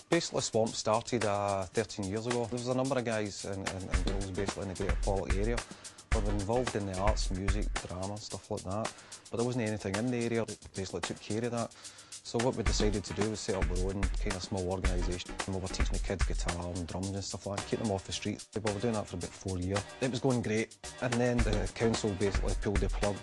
Basically, Swamp started 13 years ago. There was a number of guys and girls basically in the Greater Pollok area who were involved in the arts, music, drama, stuff like that. But there wasn't anything in the area that basically took care of that. So what we decided to do was set up our own kind of small organisation. We were teaching the kids guitar and drums and stuff like that, keep them off the street. We were doing that for about 4 years. It was going great, and then the council basically pulled the plug.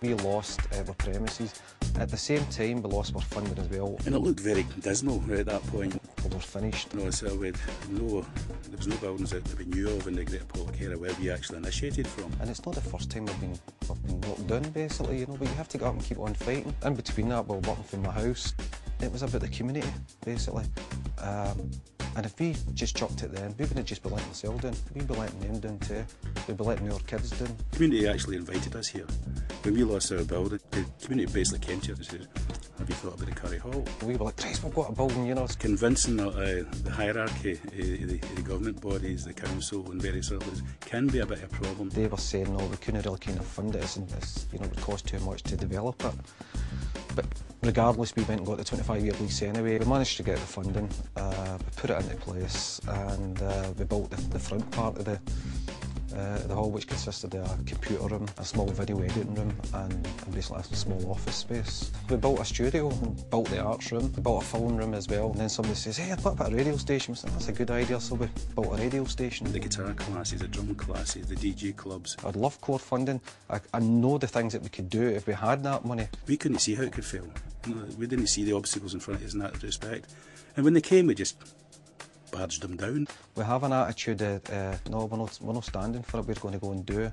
We lost our premises. At the same time, we lost our funding as well. And it looked very dismal at that point. We were finished. No, so there was no buildings that we knew of in the Greater Pollok area where we actually initiated from. And it's not the first time we've been locked down, basically, you know, but you have to get up and keep on fighting. In between that, we were working from my house. It was about the community, basically. And if we just chucked it then, we wouldn't just be letting ourselves down, we'd be letting them down too. We'd be letting our kids down. The community actually invited us here. When we lost our building, the community basically came to us and said, have you thought about the Curry Hall? We were like, Christ, we've got a building, you know. Convincing the hierarchy, the government bodies, the council and various others can be a bit of a problem. They were saying, no, we couldn't really kind of fund it, and you know, it would cost too much to develop it. But regardless, we went and got the 25-year lease anyway. We managed to get the funding, we put it into place, and we built the front part of the hall, which consisted of a computer room, a small video editing room, and basically a small office space. We built a studio, and built the arts room, we built a film room as well, and then somebody says, hey, I'd put a radio station. We said, that's a good idea, so we built a radio station. The guitar classes, the drum classes, the DJ clubs. I'd love core funding. I know the things that we could do if we had that money. We couldn't see how it could fail. We didn't see the obstacles in front of us in that respect. And when they came, we just barged them down. We have an attitude that, no, we're not standing for it, we're going to go and do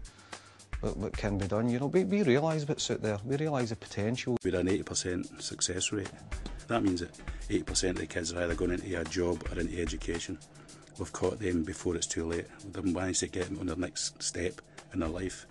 what can be done. You know, we realise what's out there, we realise the potential. We're an 80% success rate. That means that 80% of the kids are either going into a job or into education. We've caught them before it's too late. We've managed to get them on their next step in their life.